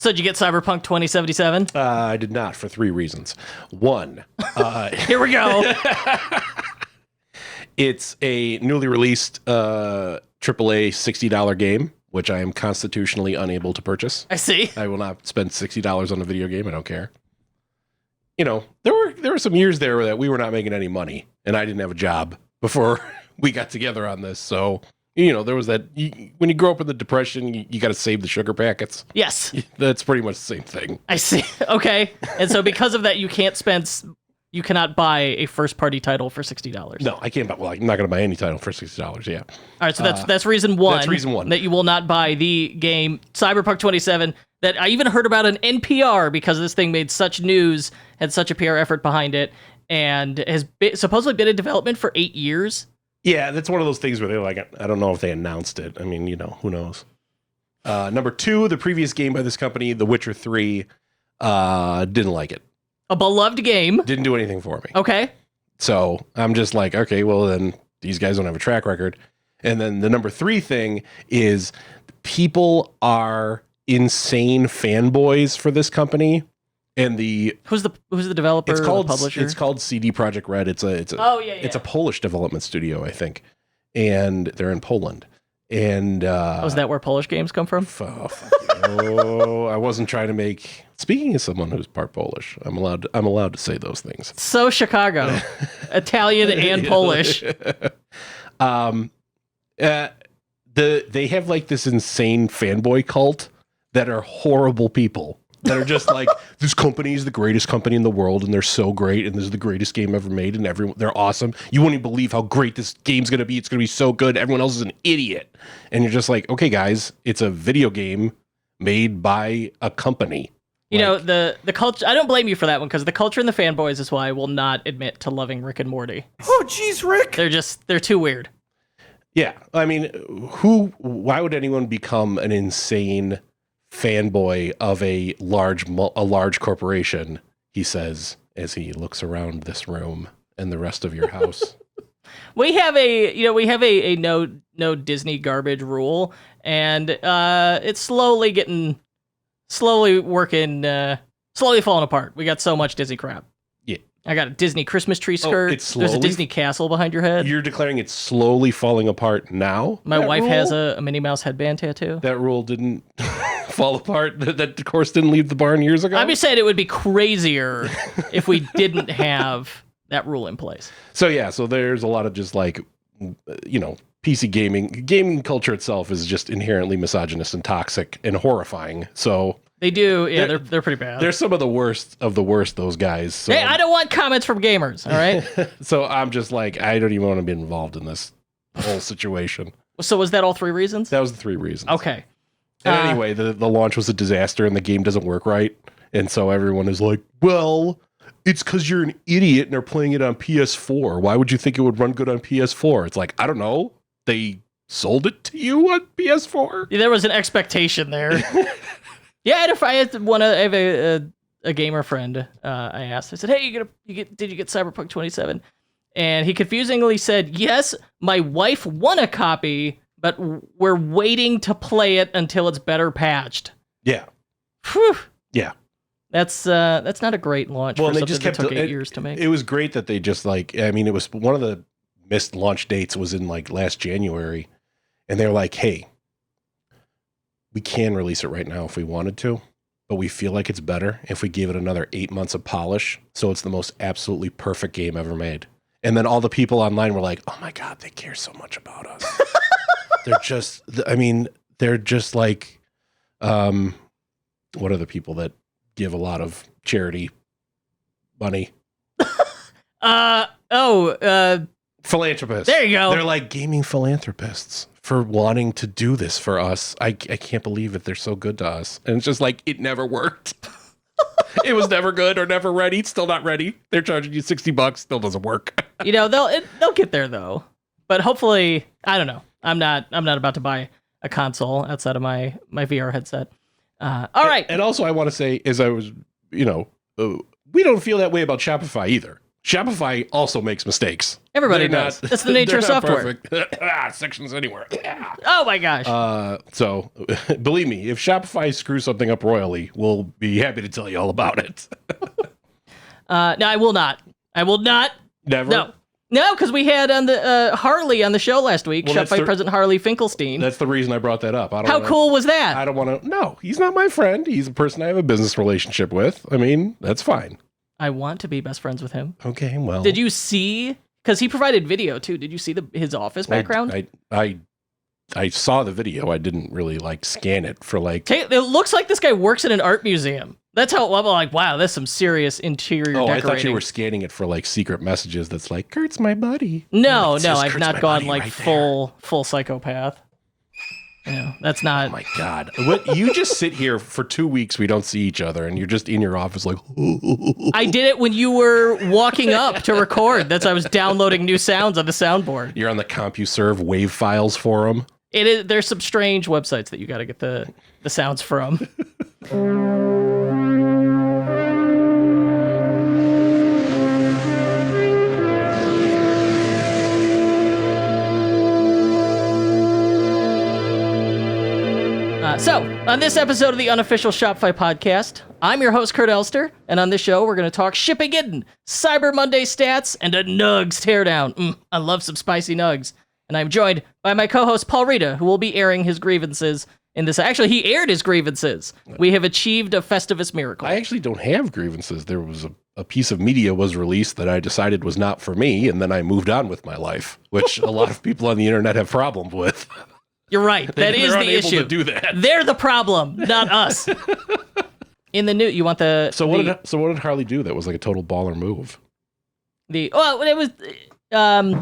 So did you get Cyberpunk 2077? I did not, for 3 reasons. One, Here we go. it's a newly released AAA $60 game, which I am constitutionally unable to purchase. I see. I will not spend $60 on a video game. I don't care. You know, there were some years there that we were not making any money, and I didn't have a job before we got together on this. So, you know, there was that. When you grow up in the Depression, you got to save the sugar packets. Yes. That's pretty much the same thing. I see. Okay. And so because of that, you cannot buy a first-party title for $60. No, I can't buy. Well, I'm not going to buy any title for $60. Yeah. All right. So that's reason one. That's reason one. That you will not buy the game Cyberpunk 27. That I even heard about on NPR because this thing made such news, had such a PR effort behind it, and has supposedly been in development for 8 years. Yeah, that's one of those things where they're like, I don't know if they announced it. I mean, you know, who knows? Number 2, the previous game by this company, The Witcher 3, didn't like it. A beloved game. Didn't do anything for me. Okay. So I'm just like, okay, well then these guys don't have a track record. And then the number 3 thing is people are insane fanboys for this company. And who's the developer? It's called the publisher? It's called CD Projekt Red. It's a Polish development studio, I think, and they're in Poland. And is that where Polish games come from? I wasn't trying to make. Speaking as someone who's part Polish, I'm allowed to say those things. So Chicago, Italian and Polish. They have like this insane fanboy cult that are horrible people that are just like, this company is the greatest company in the world and they're so great and this is the greatest game ever made and they're awesome. You won't even believe how great this game's going to be. It's going to be so good. Everyone else is an idiot. And you're just like, okay, guys, it's a video game made by a company. You know, the culture, I don't blame you for that one because the culture and the fanboys is why I will not admit to loving Rick and Morty. Oh, geez, Rick. They're too weird. Yeah. I mean, why would anyone become an insane fanboy of a large corporation, he says, as he looks around this room and the rest of your house. We have a no Disney garbage rule, and it's slowly falling apart. We got so much Disney crap. Yeah. I got a Disney Christmas tree skirt. There's a Disney castle behind your head. You're declaring it's slowly falling apart now? My wife has a Minnie Mouse headband tattoo. That rule didn't fall apart? That course didn't leave the barn years ago? I'm just saying it would be crazier if we didn't have that rule in place. So there's a lot of just like, you know, PC gaming culture itself is just inherently misogynist and toxic and horrifying. So they do, yeah, they're pretty bad. They're some of the worst, those guys. So. Hey, I don't want comments from gamers, all right? So I'm just like, I don't even want to be involved in this whole situation. So was that all 3 reasons? That was the 3 reasons. Okay. And anyway, the launch was a disaster and the game doesn't work right. And so everyone is like, well, it's because you're an idiot and they're playing it on PS4. Why would you think it would run good on PS4? It's like, I don't know. They sold it to you on PS4? Yeah, there was an expectation there. Yeah, I have a gamer friend. I asked. I said, "Hey, did you get Cyberpunk 27?" And he confusingly said, "Yes, my wife won a copy, but we're waiting to play it until it's better patched." Yeah. Whew. Yeah. That's not a great launch. Well, for they just that took 8 years to make. It was great that they just like. I mean, it was one of the missed launch dates was in like last January, and they're like, "Hey, we can release it right now if we wanted to, but we feel like it's better if we give it another 8 months of polish, so it's the most absolutely perfect game ever made." And then all the people online were like, "Oh my God, they care so much about us." They're just like, what are the people that give a lot of charity money? Philanthropists. There you go. They're like gaming philanthropists for wanting to do this for us. I can't believe it. They're so good to us. And it's just like, it never worked. It was never good or never ready. It's still not ready. They're charging you $60. Still doesn't work. You know, they'll get there though. But hopefully, I don't know. I'm not about to buy a console outside of my VR headset. All right. And also I want to say, as I was, we don't feel that way about Shopify either. Shopify also makes mistakes. Everybody They're does. That's the nature of they're not software. perfect. Sections anywhere. Oh my gosh. So believe me, if Shopify screws something up royally, we'll be happy to tell you all about it. No, I will not. I will not. Never. No, because we had on the Harley on the show last week, Well, Shopify President Harley Finkelstein. That's the reason I brought that up. How cool was that? I don't want to. No, he's not my friend. He's a person I have a business relationship with. I mean, that's fine. I want to be best friends with him. Okay, well. Did you see? Because he provided video too. Did you see his office background? I saw the video. I didn't really scan it for It looks like this guy works in an art museum. That's how I'm like, wow, that's some serious interior decorating. I thought you were scanning it for secret messages that's like, Kurt's my buddy. No, I've not gone full psychopath. That's not. Oh my God. What, you just sit here for 2 weeks, we don't see each other, and you're just in your office like, I did it when you were walking up to record. That's why I was downloading new sounds on the soundboard. You're on the CompuServe WAV files forum. There's some strange websites that you got to get the sounds from. So, on this episode of the Unofficial Shopify podcast, I'm your host, Kurt Elster, and on this show, we're going to talk Shipageddon, Cyber Monday stats, and a Nuggs Teardown. I love some spicy nugs. And I'm joined by my co-host, Paul Rita, who will be airing his grievances in this. Actually, he aired his grievances. We have achieved a Festivus miracle. I actually don't have grievances. There was a piece of media was released that I decided was not for me, and then I moved on with my life, which a lot of people on the internet have problems with. You're right. That is the issue. To do that. They're the problem, not us. In the new, you want the... So what did Harley do that was a total baller move? It was...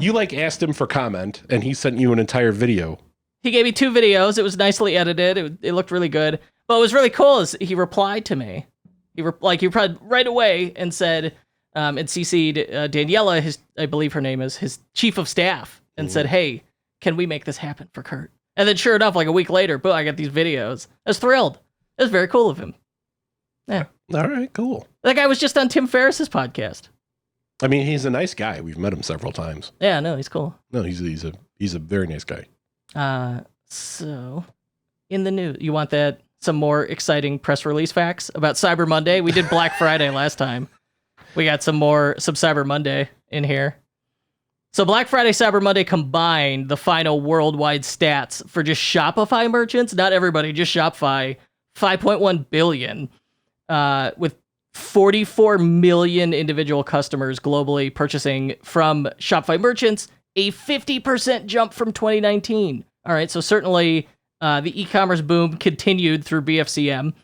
You asked him for comment, and he sent you an entire video. He gave me 2 videos. It was nicely edited. It looked really good. But what was really cool is he replied to me. He replied right away and said, and CC'd Daniela, I believe her name is, his chief of staff, and said, hey, can we make this happen for Kurt? And then sure enough, a week later, boom, I got these videos. I was thrilled. It was very cool of him. Yeah. All right, cool. That guy was just on Tim Ferriss's podcast. I mean, he's a nice guy. We've met him several times. Yeah, no, he's cool. No, he's a very nice guy. So in the news, you want some more exciting press release facts about Cyber Monday? We did Black Friday last time. We got some Cyber Monday in here. So Black Friday, Cyber Monday combined the final worldwide stats for just Shopify merchants, not everybody, just Shopify, 5.1 billion, with 44 million individual customers globally purchasing from Shopify merchants, a 50% jump from 2019. All right, so certainly the e-commerce boom continued through BFCM.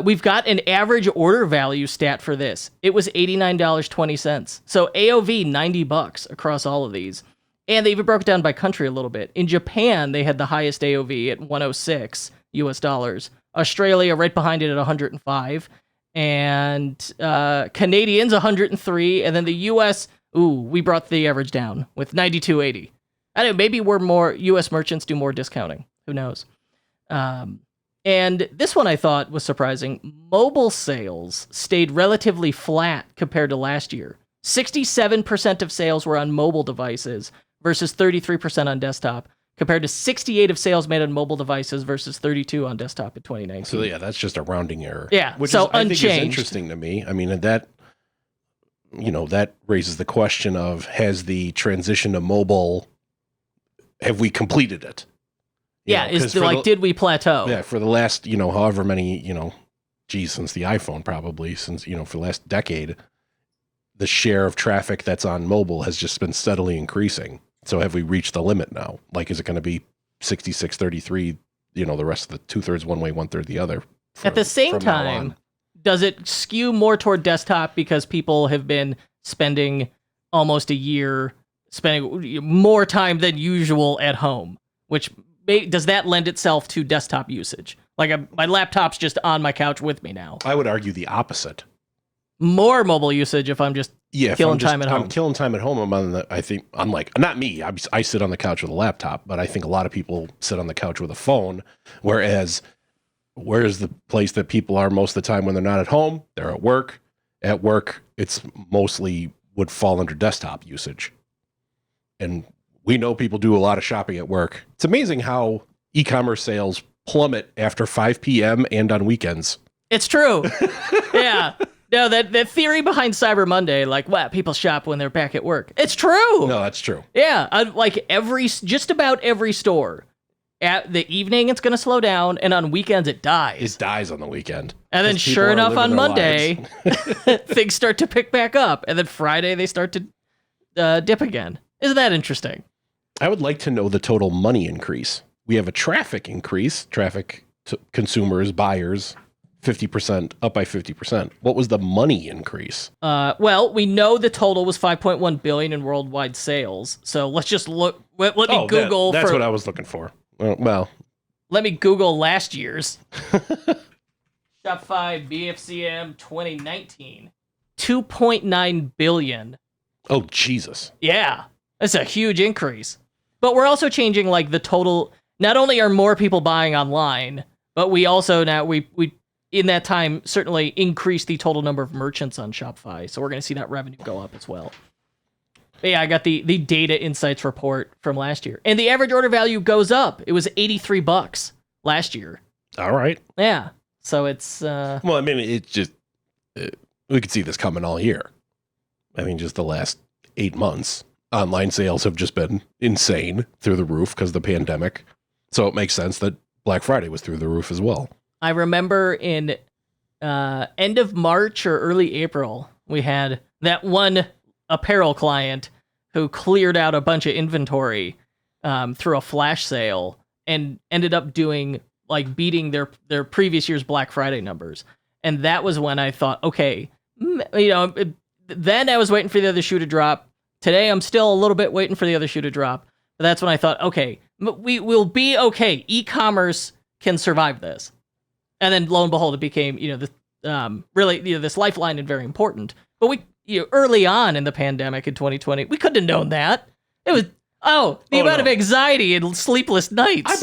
We've got an average order value stat for this. It was $89.20. So AOV, $90 across all of these. And they even broke it down by country a little bit. In Japan, they had the highest AOV at $106 US. Australia right behind it at 105. And Canadians, 103. And then the US, we brought the average down with 92.80. I don't know, maybe US merchants do more discounting. Who knows? And this one I thought was surprising. Mobile sales stayed relatively flat compared to last year. 67% of sales were on mobile devices versus 33% on desktop, compared to 68% of sales made on mobile devices versus 32% on desktop in 2019. So yeah, that's just a rounding error. Yeah, which so I unchanged. think is interesting to me. I mean, that raises the question of, has the transition to mobile, have we completed it? Did we plateau? Yeah, for the last, however many, since the iPhone probably, since, for the last decade, the share of traffic that's on mobile has just been steadily increasing. So have we reached the limit now? Is it going to be 66-33, the rest of the 2/3 one way, 1/3 the other? At the same time, does it skew more toward desktop because people have been spending almost a year spending more time than usual at home, which... Does that lend itself to desktop usage? My laptop's just on my couch with me now. I would argue the opposite. More mobile usage if I'm just killing time at home. I'm killing time at home. Not me. I sit on the couch with a laptop, but I think a lot of people sit on the couch with a phone. Whereas, where's the place that people are most of the time when they're not at home? They're at work. At work, it's mostly would fall under desktop usage. And we know people do a lot of shopping at work. It's amazing how e-commerce sales plummet after 5 p.m. and on weekends. It's true. Yeah. No, that theory behind Cyber Monday, like, wow, people shop when they're back at work. It's true. No, that's true. Yeah. Like just about every store. At the evening, it's going to slow down, and on weekends, it dies. It dies on the weekend. And then, sure enough, on Monday, things start to pick back up, and then Friday, they start to dip again. Isn't that interesting? I would like to know the total money increase. We have a traffic increase, traffic to consumers, buyers, 50%, up by 50%. What was the money increase? Well, we know the total was 5.1 billion in worldwide sales. So let's just look. Let me Google. That's what I was looking for. Well, let me Google last year's Shopify BFCM 2019, 2.9 billion. Oh, Jesus. Yeah, that's a huge increase. But we're also changing like the total. Not only are more people buying online, but we also now we in that time certainly increased the total number of merchants on Shopify. So we're going to see that revenue go up as well. But yeah, I got the data insights report from last year. And the average order value goes up. It was $83 last year. All right. Yeah. So it's... Well, I mean, it's just... we could see this coming all year. I mean, just the last 8 months. Online sales have just been insane through the roof because of the pandemic. So it makes sense that Black Friday was through the roof as well. I remember in end of March or early April, we had that one apparel client who cleared out a bunch of inventory through a flash sale and ended up beating their previous year's Black Friday numbers. And that was when I thought, okay, then I was waiting for the other shoe to drop. Today, I'm still a little bit waiting for the other shoe to drop. But that's when I thought, okay, we will be okay. E-commerce can survive this. And then lo and behold, it became, this lifeline and very important. But we, early on in the pandemic in 2020, we couldn't have known that. It was, the amount of anxiety and sleepless nights. I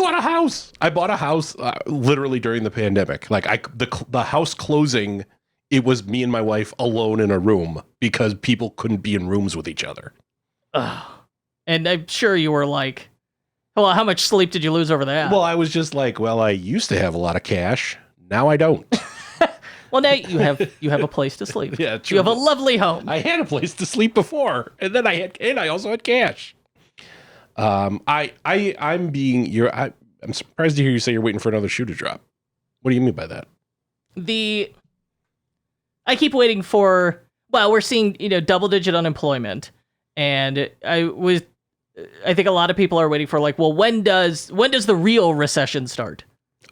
bought a house literally during the pandemic. Like the house closing, it was me and my wife alone in a room because people couldn't be in rooms with each other. And I'm sure you were like, well, how much sleep did you lose over that? Well, I was just like, well, I used to have a lot of cash. Now I don't. Well, now you have a place to sleep. Yeah, true. You have a lovely home. I had a place to sleep before, and then I also had cash. I'm surprised to hear you say you're waiting for another shoe to drop. What do you mean by that? I keep waiting for. Well, we're seeing double-digit unemployment, and I think a lot of people are waiting for when does the real recession start?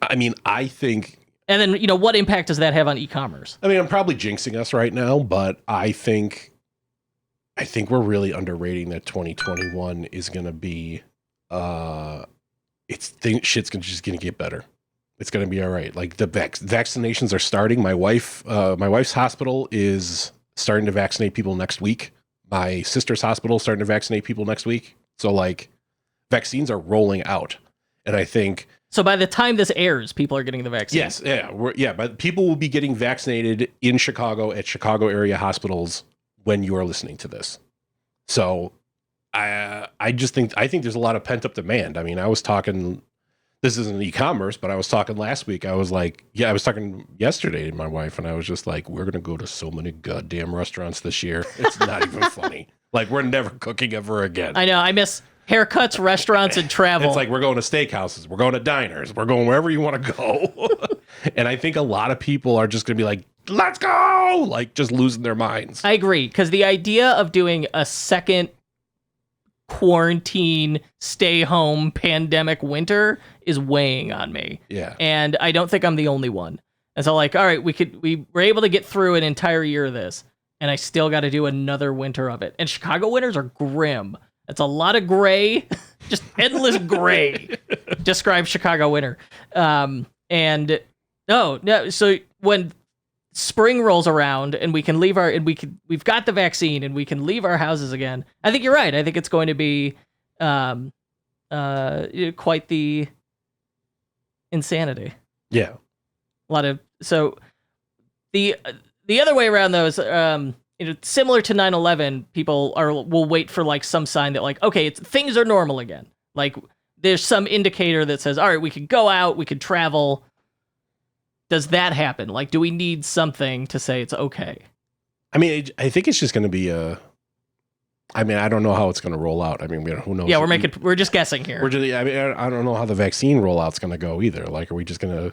I mean, I think. And then, what impact does that have on e-commerce? I mean, I'm probably jinxing us right now, but I think we're really underrating that 2021 is going to be, shit's just going to get better. It's going to be all right. Like the vaccinations are starting. My wife's hospital is starting to vaccinate people next week. My sister's hospital is starting to vaccinate people next week. So vaccines are rolling out. And I think... So by the time this airs, people are getting the vaccine. Yes, yeah, but people will be getting vaccinated in Chicago at Chicago area hospitals when you are listening to this. So I think there's a lot of pent up demand. I mean, I was talking. This isn't e-commerce, but I was talking last week. I was talking yesterday to my wife, and I was just like, we're gonna go to so many goddamn restaurants this year. It's not even funny. Like we're never cooking ever again. I know. I miss haircuts, restaurants, and travel. It's like we're going to steakhouses, we're going to diners, we're going wherever you want to go. And I think a lot of people are just going to be like, let's go, like just losing their minds. I agree, because the idea of doing a second quarantine, stay home, pandemic winter is weighing on me. Yeah. And I don't think I'm the only one. And so all right, we were able to get through an entire year of this, and I still got to do another winter of it. And Chicago winters are grim. It's a lot of gray, just endless gray. Describe Chicago winter. So when spring rolls around and we can leave we've got the vaccine and we can leave our houses again, I think you're right. I think it's going to be quite the insanity. Yeah. So the other way around though is similar to 9/11, people will wait for like some sign that like, okay, things are normal again. Like there's some indicator that says, all right, we could go out, we could travel. Does that happen? Like, do we need something to say it's okay? I mean, I think it's just going to be I mean, I don't know how it's going to roll out. I mean, who knows? Yeah, we're just guessing here. I mean, I don't know how the vaccine rollout's going to go either. Like, are we just going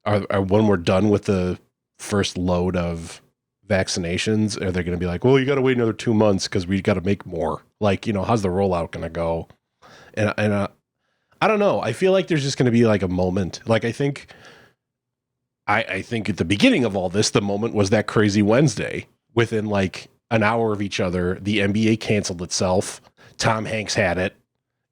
to, when we're done with the first load of vaccinations, are they going to be like, well, you got to wait another 2 months because we got to make more? Like, how's the rollout going to go? And I don't know. I feel like there's just going to be like a moment. Like, I think at the beginning of all this, the moment was that crazy Wednesday. Within like an hour of each other, the NBA canceled itself. Tom Hanks had it,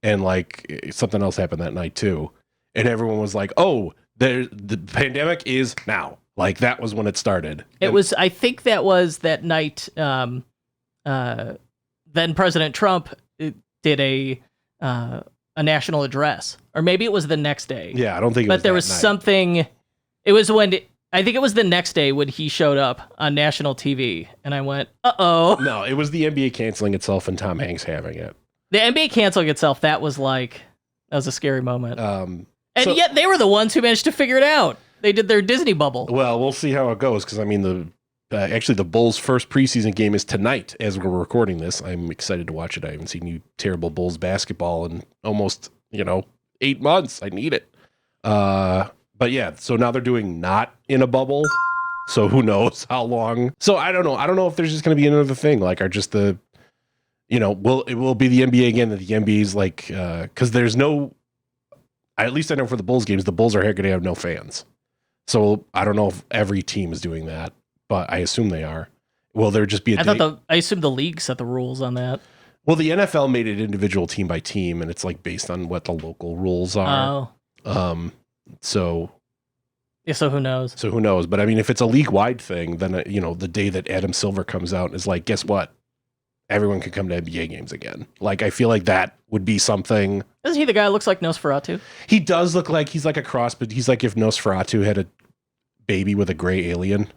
and like something else happened that night too. And everyone was like, "Oh, the pandemic is now." Like that was when it started. I think that was that night. Then President Trump did a national address, or maybe it was the next day. Yeah, I don't think. But there was something. It was I think it was the next day when he showed up on national TV, and I went, "Uh-oh." No, it was the NBA canceling itself and Tom Hanks having it. The NBA canceling itself, that was a scary moment. Yet they were the ones who managed to figure it out. They did their Disney bubble. Well, we'll see how it goes, because I mean, actually the Bulls' first preseason game is tonight as we're recording this. I'm excited to watch it. I haven't seen any terrible Bulls basketball in almost 8 months. I need it. But yeah, so now they're doing not in a bubble. So who knows how long? So I don't know. I don't know if there's just going to be another thing, like, or just it will be the NBA again, that the NBA's like, because there's no, at least I know for the Bulls games, the Bulls are going to have no fans. So I don't know if every team is doing that, but I assume they are. Will there just be I assume the league set the rules on that. Well, the NFL made it individual team by team, and it's like based on what the local rules are. Oh. So who knows? So who knows? But I mean, if it's a league-wide thing, then the day that Adam Silver comes out is like, guess what? Everyone can come to NBA games again. Like, I feel like that would be something. Isn't he the guy who looks like Nosferatu? He does look like he's like a cross, but he's like if Nosferatu had a baby with a gray alien.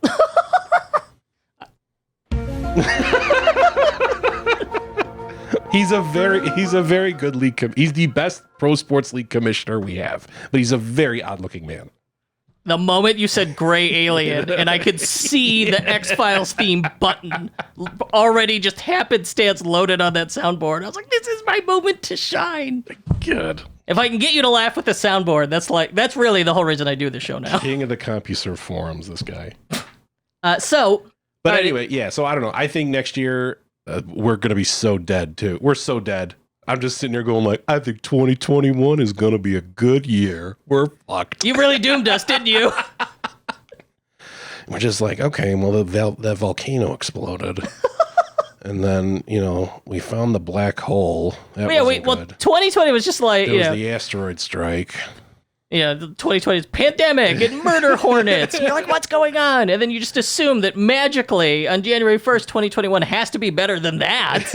He's a very good league. He's the best pro sports league commissioner we have, but he's a very odd looking man. The moment you said gray alien, and I could see the X-Files theme button already just happenstance loaded on that soundboard. I was like, this is my moment to shine. Good. If I can get you to laugh with the soundboard, that's really the whole reason I do the show now. King of the CompuServe forums, this guy. But anyway, yeah, so I don't know. I think next year we're going to be so dead, too. We're so dead. I'm just sitting there going like, I think 2021 is going to be a good year. We're fucked. You really doomed us, didn't you? We're just like, okay, well, that volcano exploded. And then, we found the black hole. That wasn't good. 2020 was just like, there was the asteroid strike. Yeah, 2020 is pandemic and murder hornets. And you're like, what's going on? And then you just assume that magically on January 1st, 2021 has to be better than that.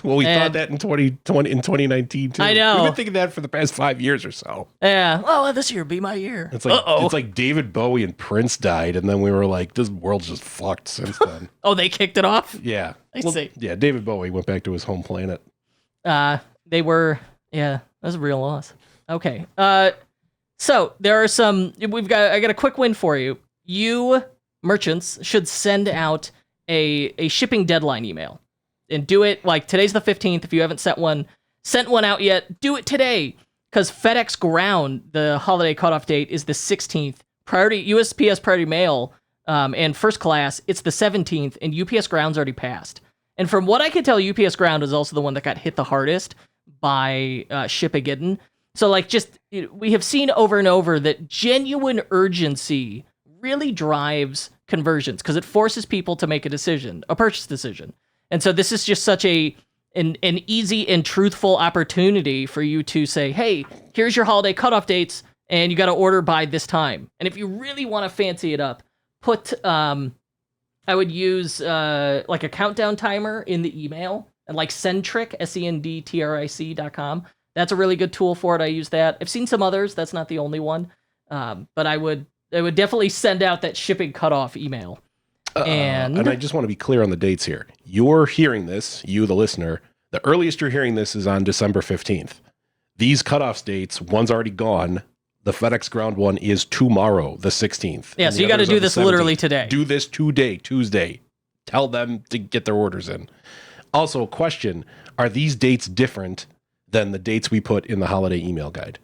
Well, we thought that in 2019 too. I know. We've been thinking that for the past 5 years or so. Yeah. Oh, this year will be my year. It's like David Bowie and Prince died, and then we were like, this world's just fucked since then. Oh, they kicked it off? Yeah. I see. Yeah, David Bowie went back to his home planet. That was a real loss. Okay. So there are I got a quick win for you. You merchants should send out a shipping deadline email and do it like today's the 15th. If you haven't sent one out yet, do it today, because FedEx Ground, the holiday cutoff date is the 16th. USPS Priority Mail and First Class, it's the 17th, and UPS Ground's already passed. And from what I can tell, UPS Ground is also the one that got hit the hardest by Shipageddon. So we have seen over and over that genuine urgency really drives conversions, because it forces people to make a purchase decision. And so this is just such an easy and truthful opportunity for you to say, hey, here's your holiday cutoff dates, and you got to order by this time. And if you really want to fancy it up, I would use like a countdown timer in the email, and like Sendtrick, SENDTRIC.com. That's a really good tool for it. I use that. I've seen some others. That's not the only one. But I would definitely send out that shipping cutoff email. And I just want to be clear on the dates here. You're hearing this, you, the listener, the earliest you're hearing this is on December 15th. These cutoff dates, one's already gone. The FedEx Ground one is tomorrow, the 16th. Yeah, so you got to do this literally today. Do this today, Tuesday. Tell them to get their orders in. Also, question, are these dates different than the dates we put in the holiday email guide?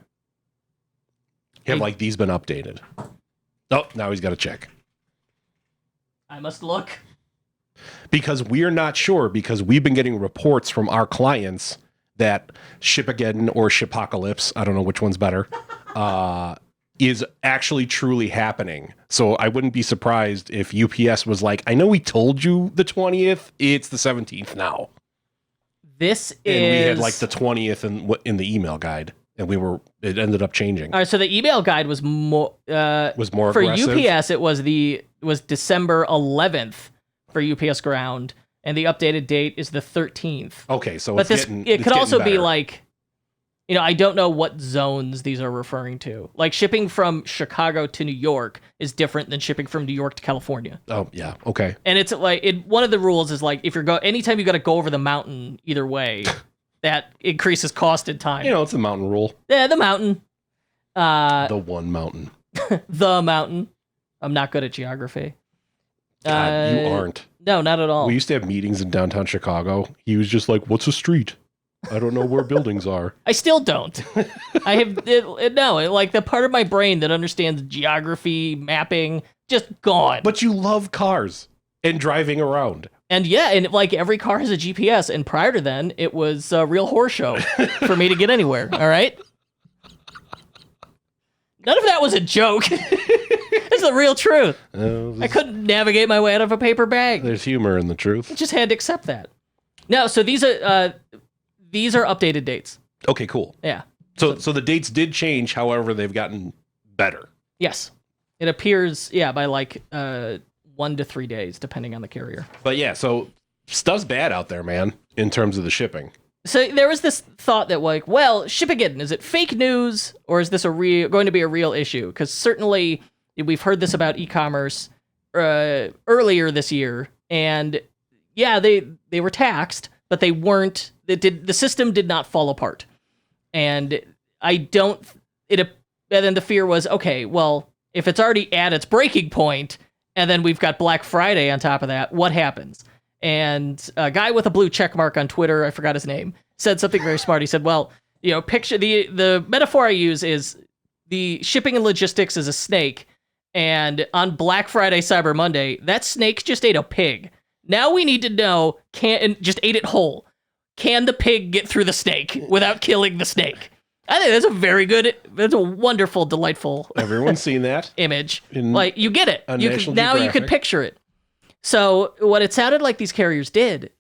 Have like these been updated? Oh, now he's got to check. I must look. Because we're not sure, because we've been getting reports from our clients that Shipageddon or Shipacalypse, I don't know which one's better, is actually truly happening. So I wouldn't be surprised if UPS was like, I know we told you the 20th, it's the 17th now. This is... And we had like the 20th in the email guide, and it ended up changing. All right, so the email guide was more for aggressive. UPS. It was December 11th for UPS Ground, and the updated date is the 13th. Okay, so but it could also be like, I don't know what zones these are referring to. Like shipping from Chicago to New York is different than shipping from New York to California. Oh yeah, okay. And it's like one of the rules is like if anytime you got to go over the mountain either way, that increases cost and time. It's a mountain rule. Yeah, the mountain. The one mountain. The mountain. I'm not good at geography. God, you aren't. No, not at all. We used to have meetings in downtown Chicago. He was just like, "What's a street? I don't know where buildings are." I still don't. I have like the part of my brain that understands geography, mapping, just gone. But you love cars and driving around. And yeah, and like every car has a GPS, and prior to then, it was a real horse show for me to get anywhere. All right. None of that was a joke. It's the real truth. I couldn't navigate my way out of a paper bag. There's humor in the truth. I just had to accept that. No, so these are updated dates. Okay, cool. Yeah. So the dates did change. However, they've gotten better. Yes. It appears, by like 1 to 3 days, depending on the carrier. But yeah, so stuff's bad out there, man, in terms of the shipping. So there was this thought that like, well, Shipageddon, is it fake news or is this going to be a real issue? Because certainly we've heard this about e-commerce earlier this year, and yeah, they were taxed, but they weren't. The system did not fall apart, and and then the fear was, okay, well, if it's already at its breaking point, and then we've got Black Friday on top of that, what happens? And a guy with a blue check mark on Twitter, I forgot his name, said something very smart. He said, well, picture the metaphor I use is the shipping and logistics is a snake, and on Black Friday, Cyber Monday, that snake just ate a pig. Now we need to know, just ate it whole. Can the pig get through the snake without killing the snake? I think that's a wonderful, delightful. Everyone's seen that image. Like you get it. You could picture it. So what it sounded like these carriers did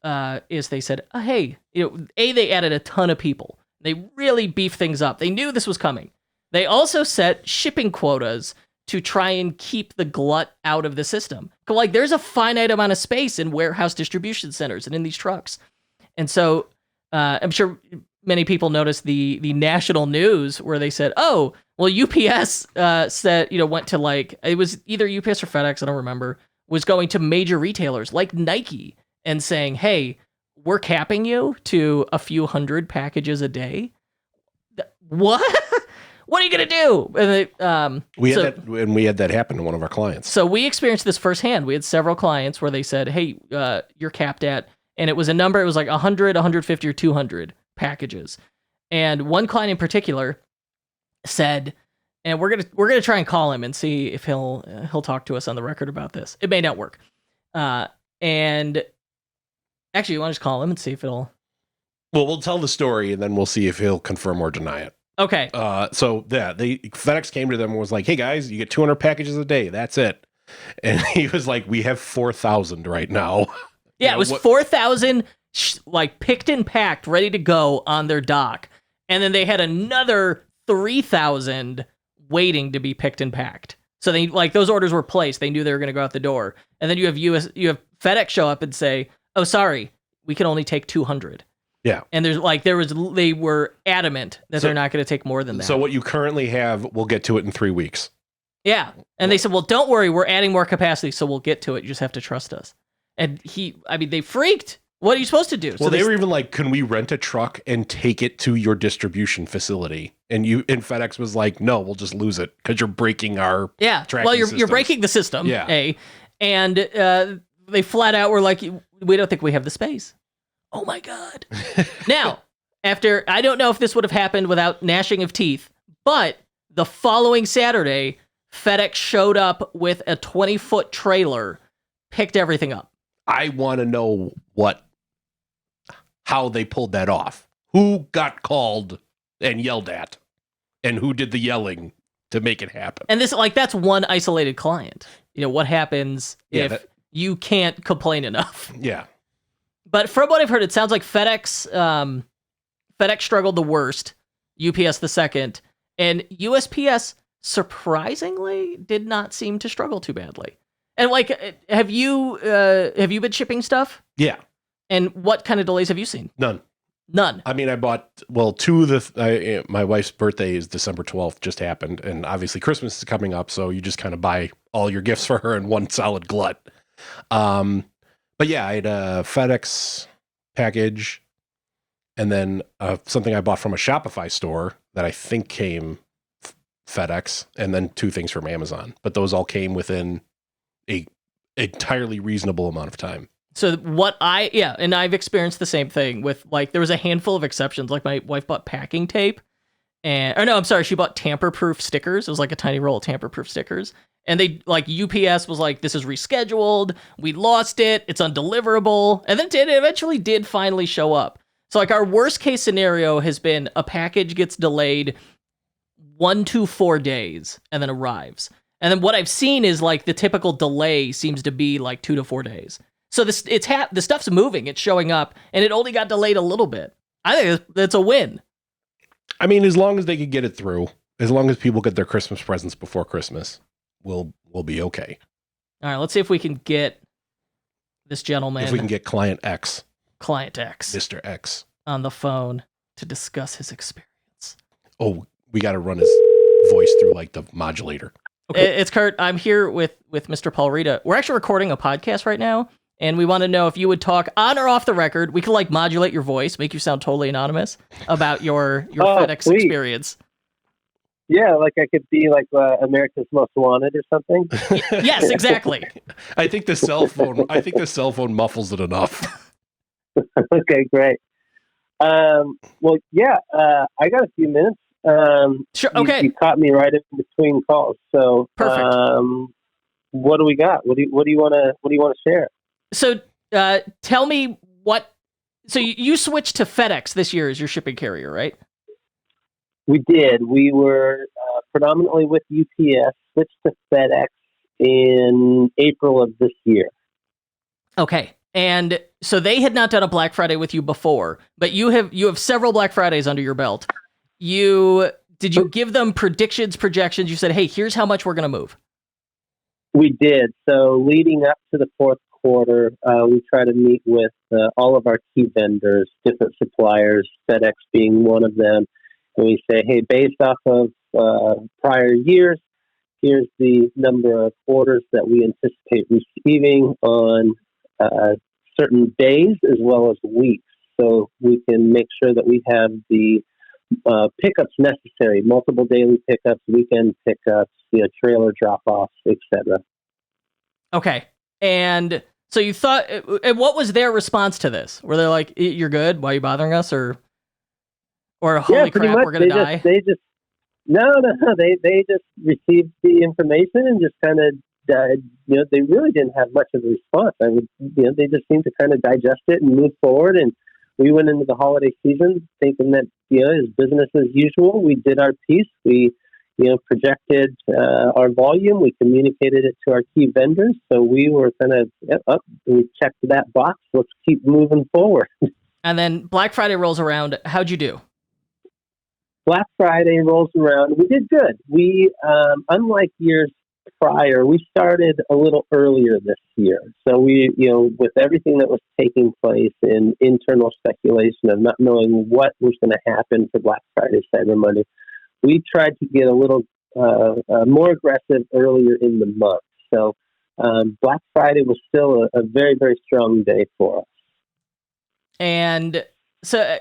is they said, hey, they added a ton of people. They really beefed things up. They knew this was coming. They also set shipping quotas to try and keep the glut out of the system. Like there's a finite amount of space in warehouse distribution centers and in these trucks. And so I'm sure many people noticed the national news where they said, oh, well, UPS said, went to like, it was either UPS or FedEx, I don't remember, was going to major retailers like Nike and saying, hey, we're capping you to a few hundred packages a day. What? What are you going to do? And we had that happen to one of our clients. So we experienced this firsthand. We had several clients where they said, hey, you're capped at, and it was a number, it was like 100, 150, or 200 packages. And one client in particular said, and we're gonna try and call him and see if he'll talk to us on the record about this. It may not work. And actually, you want to just call him and see if it'll... Well, we'll tell the story, and then we'll see if he'll confirm or deny it. Okay. So yeah, FedEx came to them and was like, hey guys, you get 200 packages a day. That's it. And he was like, we have 4,000 right now. Yeah, it was 4,000 like picked and packed, ready to go on their dock. And then they had another 3,000 waiting to be picked and packed. So they like those orders were placed. They knew they were going to go out the door. And then you have FedEx show up and say, "Oh, sorry, we can only take 200." Yeah. And they were adamant that they're not going to take more than that. So what you currently have, we'll get to it in 3 weeks. Yeah. And they said, well, don't worry, we're adding more capacity, so we'll get to it. You just have to trust us. And they freaked. What are you supposed to do? Well, so they were even like, can we rent a truck and take it to your distribution facility? And FedEx was like, no, we'll just lose it because you're breaking our tracking well, you're breaking the system. Yeah. And they flat out were like, we don't think we have the space. Oh my God. Now, after, I don't know if this would have happened without gnashing of teeth, but the following Saturday, FedEx showed up with a 20-foot trailer, picked everything up. I want to know how they pulled that off. Who got called and yelled at, and who did the yelling to make it happen? And this, that's one isolated client. What happens if you can't complain enough? Yeah. But from what I've heard, it sounds like FedEx struggled the worst, UPS the second, and USPS surprisingly did not seem to struggle too badly. And have you been shipping stuff? Yeah. And what kind of delays have you seen? None. I mean, I bought, two of the, my wife's birthday is December 12th, just happened. And obviously Christmas is coming up. So you just kind of buy all your gifts for her in one solid glut. But yeah, I had a FedEx package and then something I bought from a Shopify store that I think came FedEx, and then 2 things from Amazon. But those all came within a entirely reasonable amount of time. So and I've experienced the same thing with there was a handful of exceptions. Like my wife bought packing tape she bought tamper-proof stickers. It was like a tiny roll of tamper-proof stickers. And they UPS was like, this is rescheduled. We lost it. It's undeliverable. And then it eventually did finally show up. So our worst case scenario has been a package gets delayed 1 to 4 days and then arrives. And then what I've seen is the typical delay seems to be 2 to 4 days. So the stuff's moving, it's showing up, and it only got delayed a little bit. I think that's a win. I mean, as long as they could get it through, as long as people get their Christmas presents before Christmas, we'll be okay. All right, let's see if we can get this gentleman. If we can get Client X, Mr. X, on the phone to discuss his experience. Oh, we got to run his voice through the modulator. Okay. It's Kurt. I'm here with Mr. Paul Rita. We're actually recording a podcast right now, and we want to know if you would talk on or off the record. We could modulate your voice, make you sound totally anonymous about your FedEx experience. Yeah, I could be America's Most Wanted or something. Yes, exactly. I think the cell phone muffles it enough. Okay, great. Well, yeah, I got a few minutes. Sure. Okay. You caught me right in between calls. So, perfect. What do we got? What do you want to share? So, tell me what. So you switched to FedEx this year as your shipping carrier, right? We did. We were predominantly with UPS. Switched to FedEx in April of this year. Okay. And so they had not done a Black Friday with you before, but you have several Black Fridays under your belt. Did you give them projections? You said, hey, here's how much we're going to move. We did. So leading up to the fourth quarter, we try to meet with all of our key vendors, different suppliers, FedEx being one of them. And we say, hey, based off of prior years, here's the number of orders that we anticipate receiving on certain days as well as weeks. So we can make sure that we have the pickups necessary, multiple daily pickups, weekend pickups, trailer drop-offs, etc. Okay. And so you thought, and what was their response to this? Were they like, you're good? Why are you bothering us? Or holy crap, we're going to die? They just received the information and just kind of, they really didn't have much of a response. They just seemed to kind of digest it and move forward. And we went into the holiday season thinking that, as business as usual. We did our piece. We, projected our volume. We communicated it to our key vendors. So we were kind of, we checked that box. Let's keep moving forward. And then Black Friday rolls around. How'd you do? Black Friday rolls around. We did good. We, unlike years prior, we started a little earlier this year. So we, with everything that was taking place in internal speculation of not knowing what was going to happen for Black Friday, Cyber Monday, we tried to get a little more aggressive earlier in the month. So Black Friday was still a very, very strong day for us. And so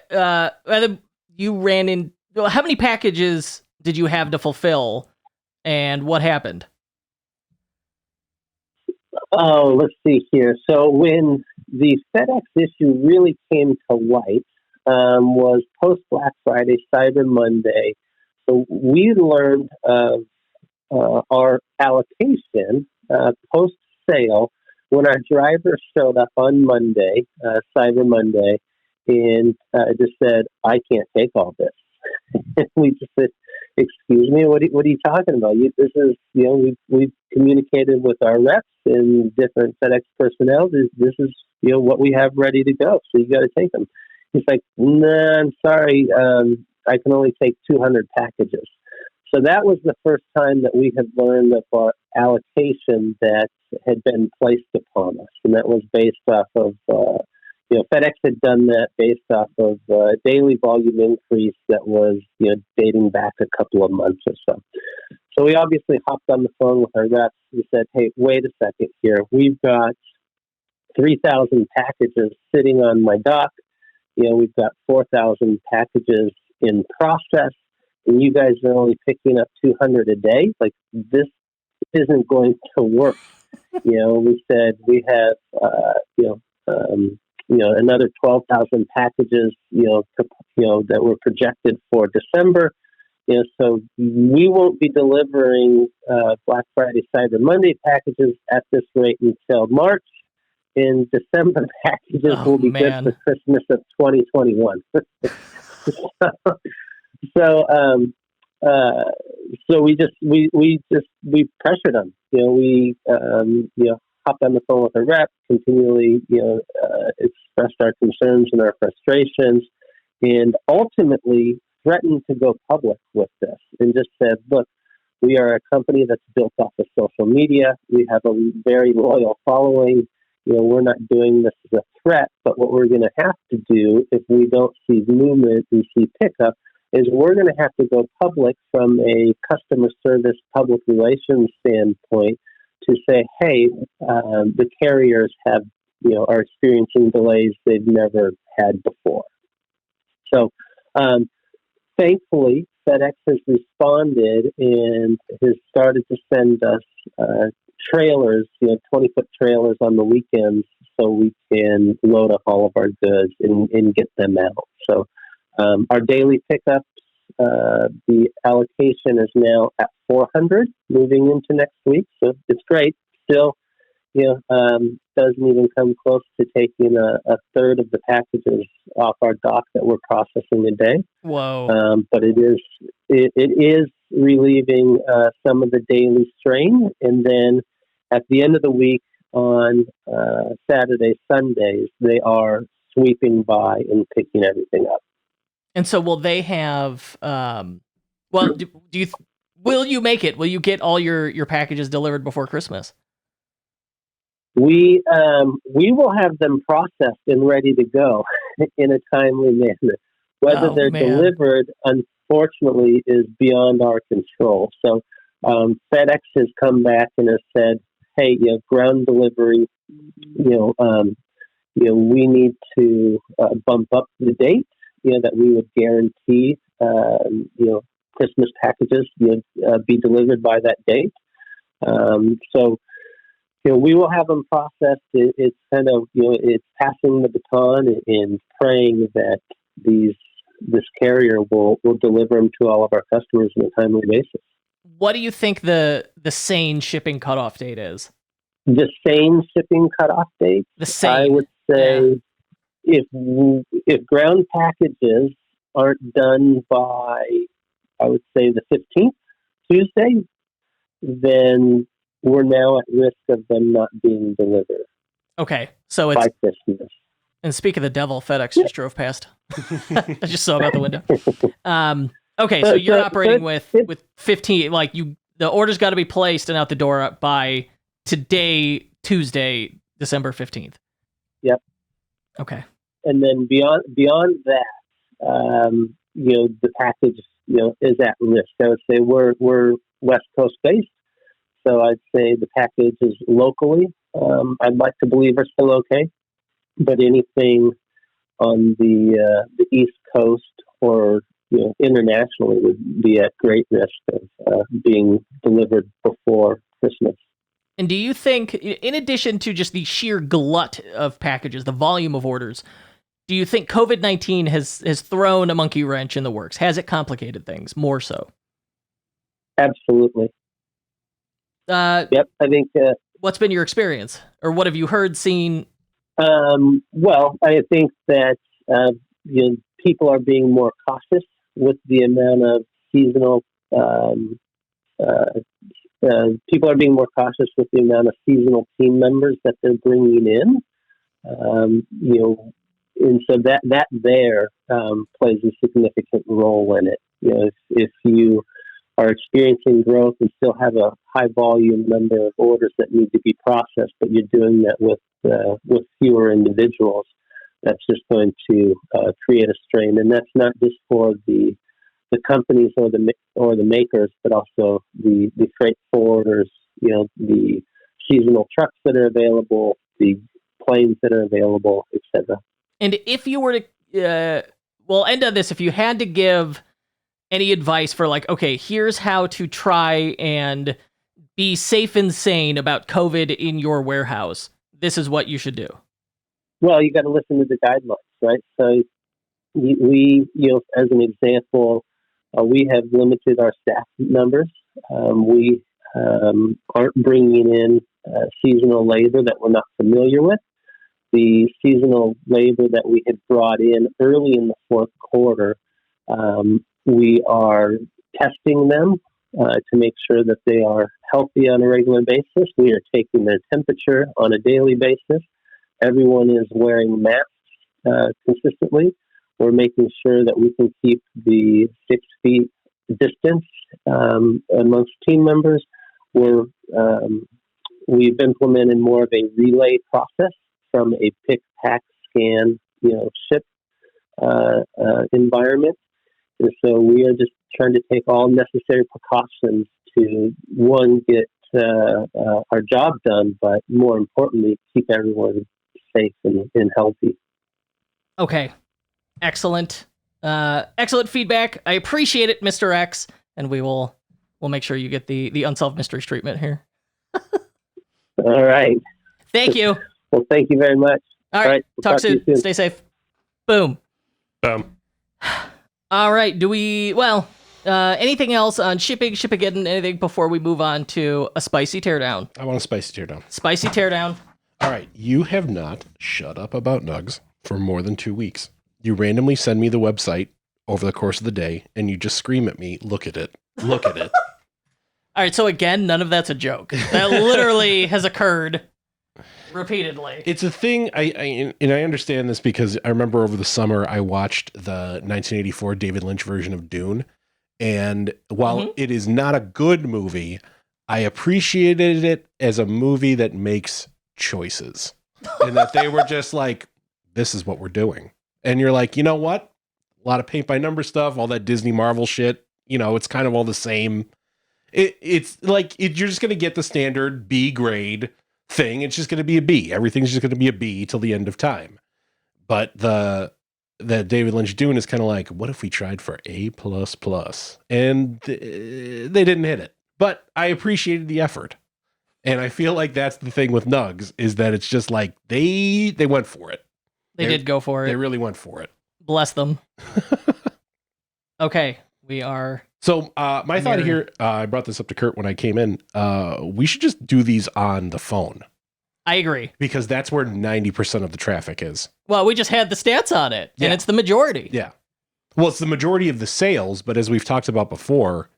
you ran in. Well, how many packages did you have to fulfill, and what happened? Oh, let's see here. So when the FedEx issue really came to light was post Black Friday, Cyber Monday. So we learned of our allocation post sale when our driver showed up on Monday, Cyber Monday, and just said, "I can't take all this." We just said, "Excuse me, what are you talking about? This is, we've communicated with our reps and different FedEx personnel. This is, what we have ready to go. So you got to take them." He's like, "Nah, I'm sorry. I can only take 200 packages." So that was the first time that we had learned of our allocation that had been placed upon us. And that was based off of, FedEx had done that based off of daily volume increase that was, dating back a couple of months or so. So we obviously hopped on the phone with our reps. We said, "Hey, wait a second here. We've got 3,000 packages sitting on my dock. We've got 4,000 packages in process, and you guys are only picking up 200 a day. Like, this isn't going to work." We said we have, another 12,000 packages, that were projected for December. So we won't be delivering Black Friday, Cyber Monday packages at this rate until March. In December, packages will be good for Christmas of 2021. So we pressured them. We hopped on the phone with a rep, continually expressed our concerns and our frustrations, and ultimately threatened to go public with this, and just said, "Look, we are a company that's built off of social media. We have a very loyal following. We're not doing this as a threat, but what we're going to have to do if we don't see movement and see pickup is we're going to have to go public from a customer service, public relations standpoint to say, hey, the carriers are experiencing delays they've never had before." So, thankfully, FedEx has responded and has started to send us trailers, 20-foot trailers on the weekends, so we can load up all of our goods and get them out. So our daily pickups, the allocation is now at 400 moving into next week. So it's great. Still, doesn't even come close to taking a third of the packages off our dock that we're processing a day. Whoa! But it is relieving some of the daily strain, and then at the end of the week on Saturdays, Sundays, they are sweeping by and picking everything up. And so, will they have? Will you make it? Will you get all your packages delivered before Christmas? We will have them processed and ready to go in a timely manner. Whether they're delivered, unfortunately, is beyond our control. So FedEx has come back and has said, "Hey, ground delivery, we need to bump up the date, that we would guarantee, Christmas packages be delivered by that date." So we will have them processed. It's kind of, it's passing the baton and praying that this carrier will deliver them to all of our customers on a timely basis. What do you think the sane shipping cutoff date is? The sane shipping cutoff date? I would say if ground packages aren't done by, I would say, the 15th, Tuesday, then we're now at risk of them not being delivered. Okay, so it's by Christmas. And speak of the devil, FedEx just drove past. I just saw him out the window. Okay, so you're operating with 15. Like the order's got to be placed and out the door by today, Tuesday, December 15th. Yep. Okay. And then beyond that, the package, is at risk. I would say we're West Coast based. So I'd say the packages locally, I'd like to believe are still okay. But anything on the East Coast or internationally would be at great risk of being delivered before Christmas. And do you think, in addition to just the sheer glut of packages, the volume of orders, do you think COVID-19 has thrown a monkey wrench in the works? Has it complicated things more so? Absolutely. Yep, I think. What's been your experience, or what have you heard, seen? Well, I think that people are being more cautious with the amount of seasonal. People are being more cautious with the amount of seasonal team members that they're bringing in. And so that there plays a significant role in it. If you are experiencing growth and still have a high volume number of orders that need to be processed, but you're doing that with fewer individuals, that's just going to create a strain. And that's not just for the companies or the makers, but also the freight forwarders, the seasonal trucks that are available, the planes that are available, etc. And if you were to, we'll end on this, if you had to give any advice for okay, here's how to try and be safe and sane about COVID in your warehouse, this is what you should do. Well, you got to listen to the guidelines, right? So we as an example, we have limited our staff numbers. We aren't bringing in seasonal labor that we're not familiar with. The seasonal labor that we had brought in early in the fourth quarter, we are testing them to make sure that they are healthy on a regular basis. We are taking their temperature on a daily basis. Everyone is wearing masks consistently. We're making sure that we can keep the 6 feet distance amongst team members. We've implemented more of a relay process from a pick, pack, scan, ship environment. And so we are just trying to take all necessary precautions to, one, get our job done, but more importantly, keep everyone safe and healthy. Okay. Excellent. Excellent feedback. I appreciate it, Mr. X, and we'll make sure you get the Unsolved Mysteries treatment here. All right. Thank you. Well, thank you very much. All right. We'll talk soon. Stay safe. Boom. All right. Anything else on Shipageddon, anything before we move on to a spicy teardown? I want a spicy teardown. Spicy teardown. All right. You have not shut up about Nuggs for more than 2 weeks. You randomly send me the website over the course of the day, and you just scream at me, look at it. Look at it. All right. So again, none of that's a joke. That literally has occurred repeatedly. It's a thing. I understand this because I remember over the summer I watched the 1984 David Lynch version of Dune, and while it is not a good movie, I appreciated it as a movie that makes choices, and that they were just like, "This is what we're doing," and you're like, you know what? A lot of paint by number stuff, all that Disney Marvel shit. It's kind of all the same. It's like you're just going to get the standard B grade thing. It's just going to be a B. Everything's just going to be a B till the end of time. But the David Lynch Dune is kind of like, what if we tried for A++? And they didn't hit it. But I appreciated the effort. And I feel like that's the thing with Nuggs, is that it's just like they went for it. They did go for it. They really went for it. Bless them. Okay, we are. So my thought here, I brought this up to Kurt when I came in. We should just do these on the phone. I agree. Because that's where 90% of the traffic is. Well, we just had the stats on it, and it's the majority. Yeah. Well, it's the majority of the sales, but as we've talked about before,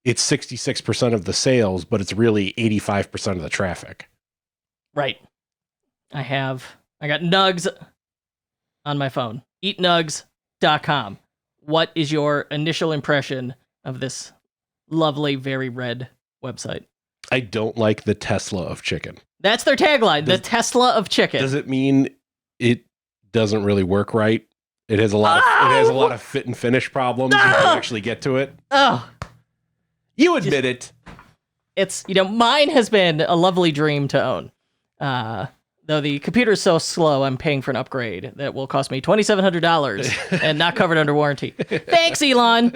it's 66% of the sales, but it's really 85% of the traffic. Right. I got Nuggs on my phone. eatnuggs.com. What is your initial impression of this lovely, very red website? I don't like the Tesla of chicken. That's their tagline, the Tesla of chicken. Does it mean it doesn't really work right? It has a lot of fit and finish problems. You can actually get to it. Oh. You admit it. It's, mine has been a lovely dream to own. Though the computer is so slow, I'm paying for an upgrade that will cost me $2,700 and not covered under warranty. Thanks, Elon.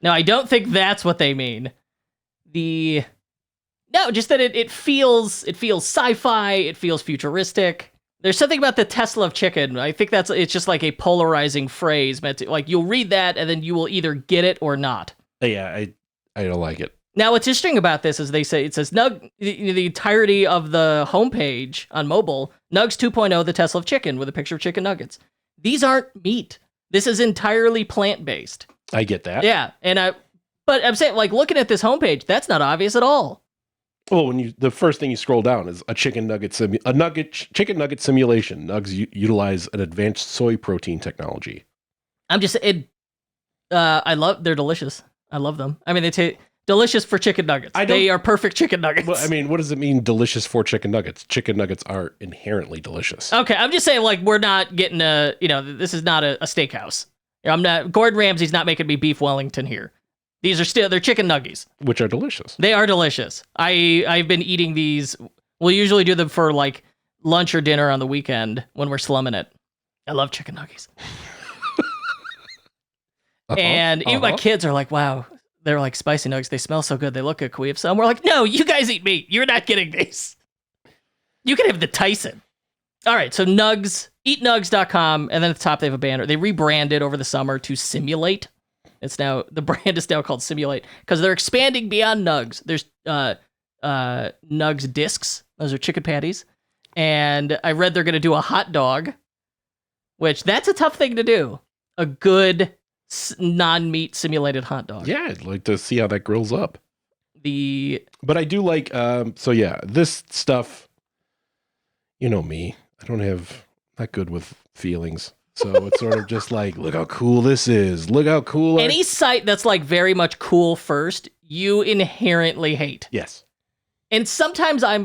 No, I don't think that's what they mean. No, just that it feels sci-fi, it feels futuristic. There's something about the Tesla of chicken. I think it's just like a polarizing phrase meant to, like, you'll read that and then you will either get it or not. Yeah, I don't like it. Now, what's interesting about this is they say it says the entirety of the homepage on mobile, Nuggs 2.0, the Tesla of chicken, with a picture of chicken nuggets. These aren't meat. This is entirely plant-based. I get that. Yeah, but I'm saying, like, looking at this homepage, that's not obvious at all. Well, the first thing you scroll down is a chicken nugget chicken nugget simulation. Nuggs utilize an advanced soy protein technology. They're delicious. I love them. I mean, they taste delicious for chicken nuggets. They are perfect chicken nuggets. Well, I mean, what does it mean, delicious for chicken nuggets? Chicken nuggets are inherently delicious. Okay, I'm just saying, like, we're not getting this is not a steakhouse. Gordon Ramsay's not making me beef Wellington here. They're chicken nuggies. Which are delicious. They are delicious. I've been eating these. We'll usually do them for, like, lunch or dinner on the weekend when we're slumming it. I love chicken nuggies. And even my kids are like, wow, they're like spicy nuggets. They smell so good. They look good. Can we have some? We're like, no, you guys eat meat. You're not getting these. You can have the Tyson. All right, so Nuggs, eatnuggs.com, and then at the top they have a banner. They rebranded over the summer to Simulate. The brand is now called Simulate because they're expanding beyond Nuggs. There's Nuggs discs. Those are chicken patties. And I read they're going to do a hot dog, which that's a tough thing to do. A good non-meat simulated hot dog. Yeah, I'd like to see how that grills up. But I do like, this stuff, you know me, not good with feelings. So it's sort of just like, look how cool this is. Look how cool. Any site that's like very much cool first, you inherently hate. Yes. And sometimes I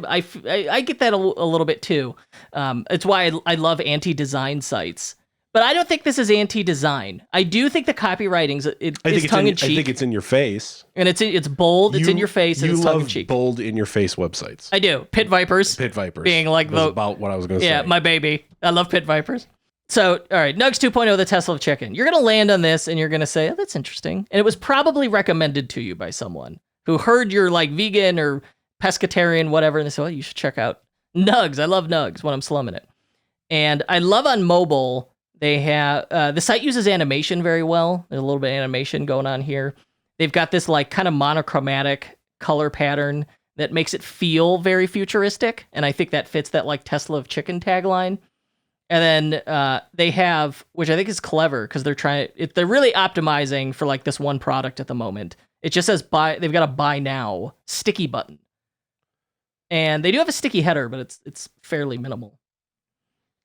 get that a little bit too. It's why I love anti-design sites. But I don't think this is anti-design. I do think the copywriting is tongue-in-cheek. I think it's in your face. And it's bold, it's in your face, and it's tongue-in-cheek. You love bold in-your-face websites. I do. Pit Vipers. Being like about what I was going to say. Yeah, my baby. I love Pit Vipers. So, all right, Nuggs 2.0, the Tesla of chicken. You're going to land on this, and you're going to say, oh, that's interesting. And it was probably recommended to you by someone who heard you're like vegan or pescatarian, whatever, and they said, well, you should check out Nuggs. I love Nuggs when I'm slumming it. And I love on mobile, they have, the site uses animation very well. There's a little bit of animation going on here. They've got this like kind of monochromatic color pattern that makes it feel very futuristic. And I think that fits that like Tesla of chicken tagline. And then they have, which I think is clever because they're really optimizing for like this one product at the moment. It just says they've got a buy now sticky button. And they do have a sticky header, but it's fairly minimal.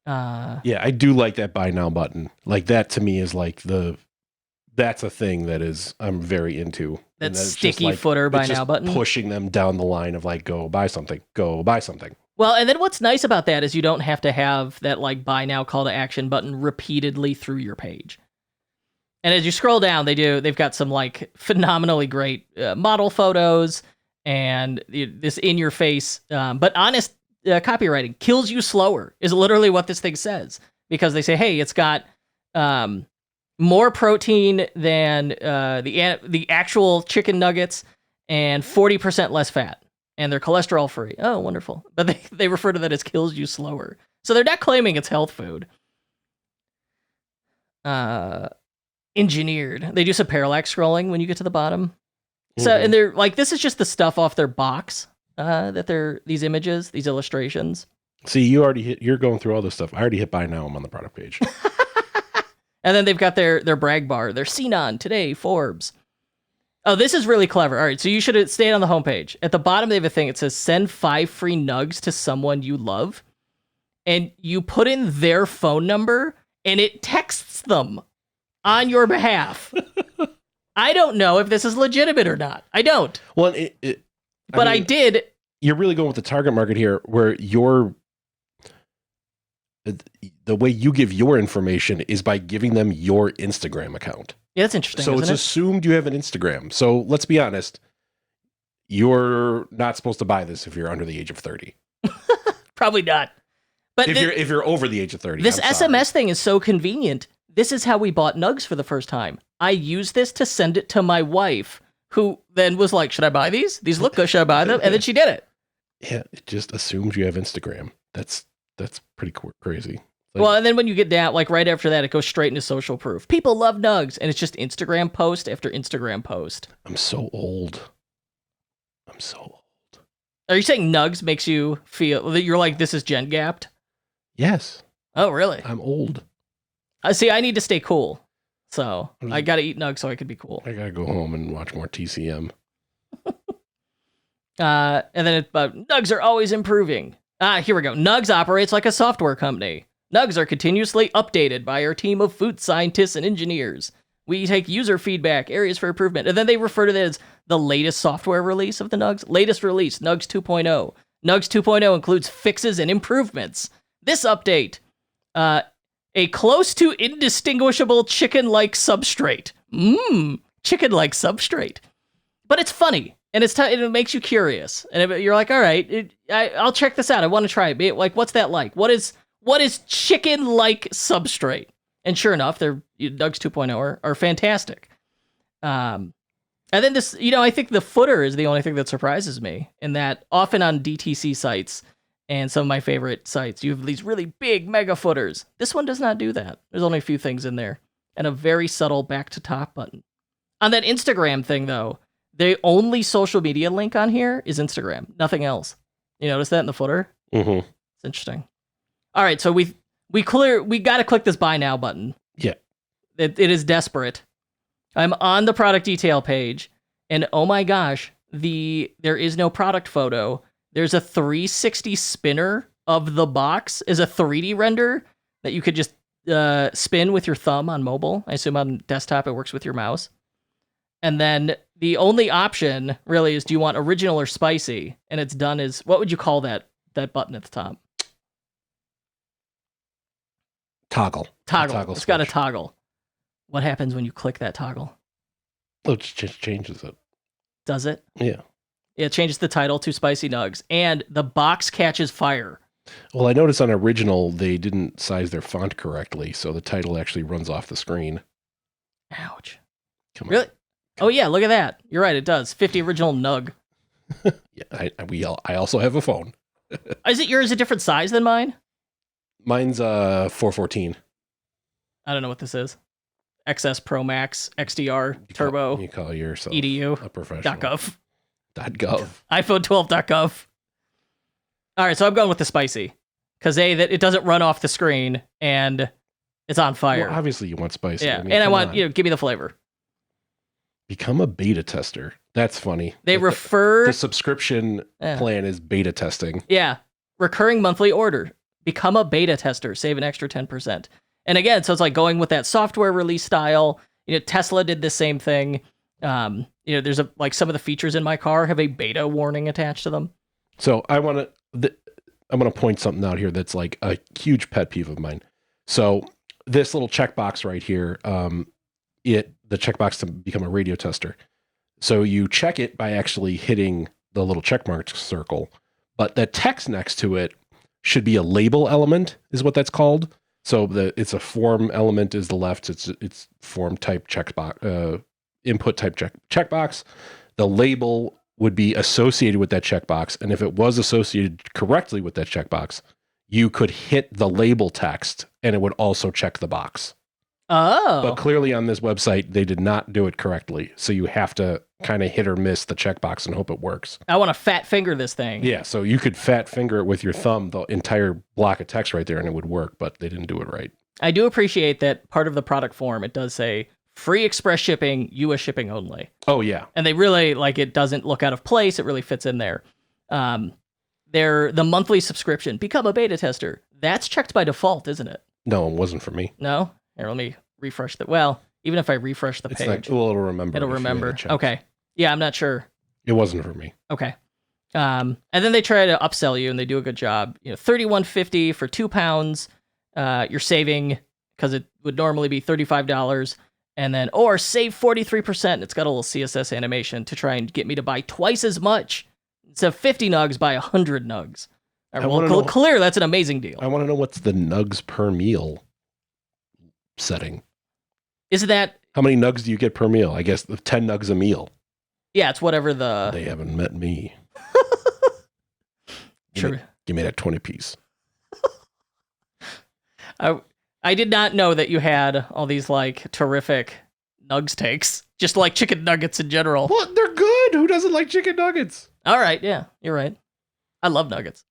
Yeah, I do like that buy now button. Like that to me is like that's a thing that I'm very into. That sticky footer buy now button. Pushing them down the line of like, go buy something. Well, and then what's nice about that is you don't have to have that like buy now call to action button repeatedly through your page. And as you scroll down, they've got some like phenomenally great model photos and this in your face, but honest copywriting. Kills you slower is literally what this thing says, because they say, hey, it's got more protein than the actual chicken nuggets and 40% less fat. And they're cholesterol free. Oh, wonderful. But they refer to that as kills you slower. So they're not claiming it's health food. Engineered. They do some parallax scrolling when you get to the bottom. So, and they're like, this is just the stuff off their box that these images, these illustrations. See, you're going through all this stuff. I already hit buy now. I'm on the product page. And then they've got their brag bar. Their seen on today, Forbes. Oh, this is really clever. All right, so you should have stayed on the homepage. At the bottom, they have a thing. It says, send 5 free nugs to someone you love. And you put in their phone number, and it texts them on your behalf. I don't know if this is legitimate or not. I don't. Well, I did. You're really going with the target market here, where the way you give your information is by giving them your Instagram account. Yeah, that's interesting. So it's isn't it? assumed you have an Instagram. So let's be honest. You're not supposed to buy this if you're under the age of 30. Probably not. But if you're over the age of 30. This I'm sorry. SMS thing is so convenient. This is how we bought Nuggs for the first time. I used this to send it to my wife, who then was like, should I buy these? These look good. Should I buy them? And then she did it. Yeah, it just assumes you have Instagram. That's pretty crazy. Like, Well, and then when you get down, like right after that, it goes straight into social proof. People love Nuggs, and it's just Instagram post after Instagram post. I'm so old. Are you saying Nuggs makes you feel that you're like, this is gen gapped? Yes. Oh, really? I'm old. See, I need to stay cool. So I got to eat Nuggs so I could be cool. I got to go home and watch more TCM. And then Nuggs are always improving. Here we go. Nuggs operates like a software company. Nuggs are continuously updated by our team of food scientists and engineers. We take user feedback, areas for improvement, and then they refer to that as the latest software release of the Nuggs. Latest release, Nuggs 2.0. Nuggs 2.0 includes fixes and improvements. This update, a close to indistinguishable chicken-like substrate. Chicken-like substrate. But it's funny, and it makes you curious. And you're like, all right, I'll check this out. I want to try it. Like, what's that like? What is chicken-like substrate? And sure enough, Nuggs 2.0 are fantastic. And then this, I think the footer is the only thing that surprises me, in that often on DTC sites and some of my favorite sites, you have these really big mega footers. This one does not do that. There's only a few things in there and a very subtle back to top button. On that Instagram thing, though, the only social media link on here is Instagram, nothing else. You notice that in the footer? Mm-hmm. It's interesting. All right, so we got to click this buy now button. Yeah. It is desperate. I'm on the product detail page, and oh my gosh, there is no product photo. There's a 360 spinner of the box as a 3D render that you could just spin with your thumb on mobile. I assume on desktop it works with your mouse. And then the only option really is, do you want original or spicy? And it's done as, what would you call that button at the top? Toggle. Toggle. It's got a toggle. What happens when you click that toggle? Oh, it just changes it. Does it? Yeah. It changes the title to Spicy Nuggs, and the box catches fire. Well, I noticed on original, they didn't size their font correctly, so the title actually runs off the screen. Ouch. Come on. Really? Oh, yeah, look at that. You're right, it does. 50 original Nugg. Yeah, I also have a phone. Is it yours a different size than mine? Mine's 414. I don't know what this is. XS Pro Max, XDR, Turbo, You call yourself EDU, a professional. .gov. .gov. iPhone 12.gov. All right, so I'm going with the spicy. Because that it doesn't run off the screen, and it's on fire. Well, obviously you want spicy. Yeah, I mean, and I come want, on. give me the flavor. Become a beta tester. That's funny. They refer... The subscription plan is beta testing. Yeah. Recurring monthly order. Become a beta tester. Save an extra 10%. And again, so it's like going with that software release style. Tesla did the same thing. There's some of the features in my car have a beta warning attached to them. So I'm going to point something out here that's like a huge pet peeve of mine. So this little checkbox right here, the checkbox to become a radio tester. So you check it by actually hitting the little checkmark circle, but the text next to it should be a label element, is what that's called. So it's a form element is the left. It's form type checkbox, input type checkbox. The label would be associated with that checkbox, and if it was associated correctly with that checkbox, you could hit the label text, and it would also check the box. Oh. But clearly on this website, they did not do it correctly. So you have to kind of hit or miss the checkbox and hope it works. I want to fat finger this thing. Yeah, so you could fat finger it with your thumb, the entire block of text right there, and it would work, but they didn't do it right. I do appreciate that part of the product form, it does say free express shipping, US shipping only. Oh, yeah. And they really, it doesn't look out of place. It really fits in there. The monthly subscription, become a beta tester. That's checked by default, isn't it? No, it wasn't for me. No? Here, let me refresh that. Well, even if I refresh the page. It'll remember. It'll remember. Okay. Yeah, I'm not sure. It wasn't for me. Okay. And then they try to upsell you, and they do a good job. $31.50 for £2, you're saving, because it would normally be $35, and then, or save 43%. It's got a little CSS animation to try and get me to buy twice as much. Instead of 50 nugs, buy 100 nugs. All right, well, clear, that's an amazing deal. I want to know what's the nugs per meal setting. Isn't that... How many nugs do you get per meal? I guess 10 nugs a meal. Yeah, it's whatever the... They haven't met me. Sure. Give me that 20 piece. I did not know that you had all these like terrific nugs takes, just like chicken nuggets in general. What? They're good. Who doesn't like chicken nuggets? All right, yeah, you're right. I love nuggets.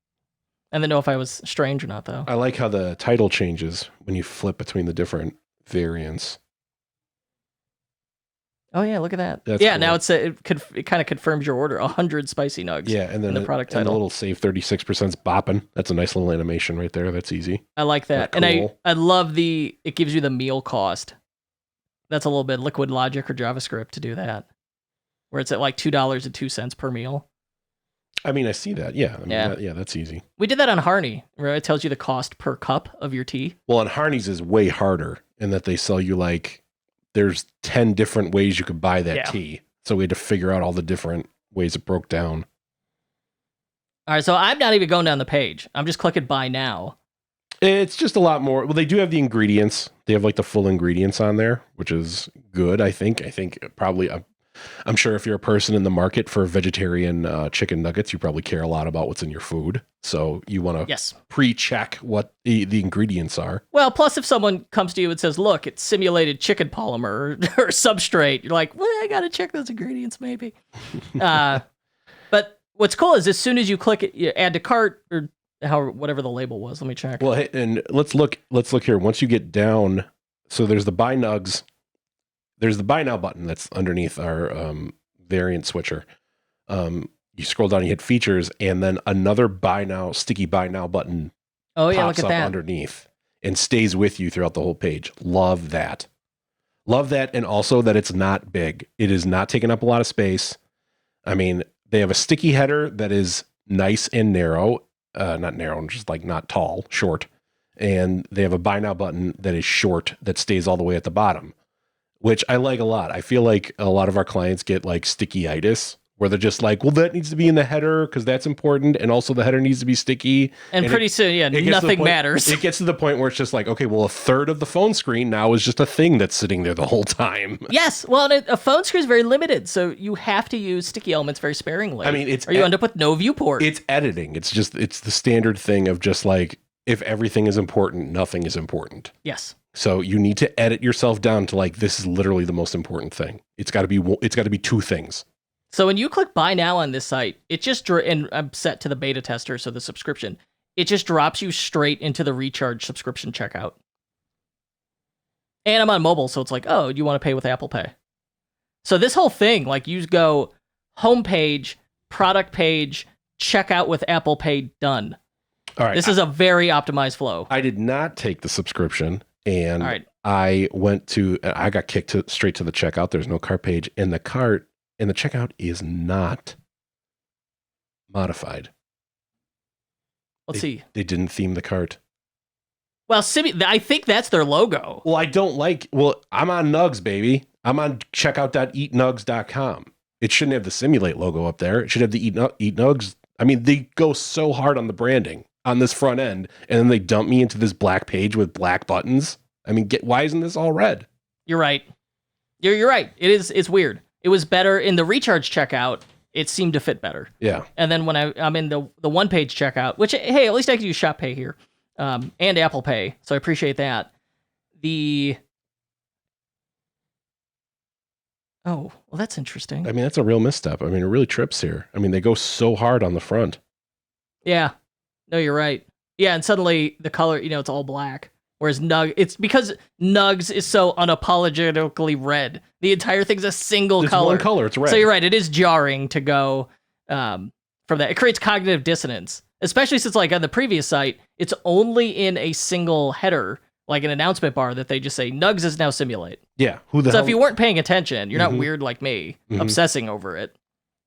I didn't know if I was strange or not, though. I like how the title changes when you flip between the different variants. Oh yeah, look at that. That's yeah, cool. now it kind of confirms your order. 100 spicy nugs. Yeah, and then the product and the title. little save 36%'s bopping. That's a nice little animation right there. That's easy. I like that. Cool. And I love it gives you the meal cost. That's a little bit liquid logic or JavaScript to do that. Where it's at like $2.02 per meal. I mean, I see that. Yeah. Yeah. That's easy. We did that on Harney, where it tells you the cost per cup of your tea. Well, and Harney's is way harder in that they sell you like, there's 10 different ways you could buy that tea. So we had to figure out all the different ways it broke down. All right, so I'm not even going down the page. I'm just clicking buy now. It's just a lot more. Well, they do have the ingredients. They have like the full ingredients on there, which is good, I think. I think probably, I'm sure if you're a person in the market for vegetarian chicken nuggets, you probably care a lot about what's in your food. So you want to pre-check what the ingredients are. Well, plus if someone comes to you and says, look, it's simulated chicken polymer or substrate, you're like, well, I got to check those ingredients maybe. But what's cool is as soon as you click it, you add to cart or whatever the label was. Let me check. Well, and let's look here. Once you get down, so there's the buy nugs. There's the buy now button that's underneath our variant switcher. You scroll down, you hit features, and then another sticky buy now button pops up underneath and stays with you throughout the whole page. Love that. Love that. And also that it's not big. It is not taking up a lot of space. I mean, they have a sticky header that is nice and narrow. Not narrow, just like not tall, short. And they have a buy now button that is short that stays all the way at the bottom, which I like a lot. I feel like a lot of our clients get like sticky-itis, where they're just like, well, that needs to be in the header because that's important. And also the header needs to be sticky. And pretty soon, nothing matters. It gets to the point where it's just like, okay, well, a third of the phone screen now is just a thing that's sitting there the whole time. Yes. Well, a phone screen is very limited. So you have to use sticky elements very sparingly. I mean, or you end up with no viewport. It's editing. It's the standard thing of just like, if everything is important, nothing is important. Yes. So you need to edit yourself down to like, this is literally the most important thing. It's got to be two things. So when you click buy now on this site, it just, and I'm set to the beta tester, so the subscription, it just drops you straight into the recharge subscription checkout. And I'm on mobile, so it's like, oh, do you want to pay with Apple Pay? So this whole thing, like you go homepage, product page, checkout with Apple Pay, done. All right. This is a very optimized flow. I did not take the subscription, and all right. I got kicked straight to the checkout. There's no cart page, and the checkout is not modified. Let's see. They didn't theme the cart. Well, I think that's their logo. Well, I'm on Nuggs, baby. I'm on checkout.eatnuggs.com. It shouldn't have the Simulate logo up there. It should have the Eat Nuggs. I mean, they go so hard on the branding on this front end, and then they dump me into this black page with black buttons. I mean, why isn't this all red? You're right. You're right. It's weird. It was better in the recharge checkout. It seemed to fit better. Yeah. And then when I'm in the one page checkout, which, hey, at least I can use Shop Pay here, and Apple Pay. So I appreciate that. Oh, well, that's interesting. I mean, that's a real misstep. I mean, it really trips here. I mean, they go so hard on the front. Yeah. No, you're right. Yeah, and suddenly the color, it's all black. Whereas it's because Nuggs is so unapologetically red. The entire thing's a single color. One color, it's red. So you're right, it is jarring to go from that. It creates cognitive dissonance, especially since like on the previous site, it's only in a single header, like an announcement bar that they just say, Nuggs is now Simulate. Yeah. So if you weren't paying attention, you're not weird like me, obsessing over it,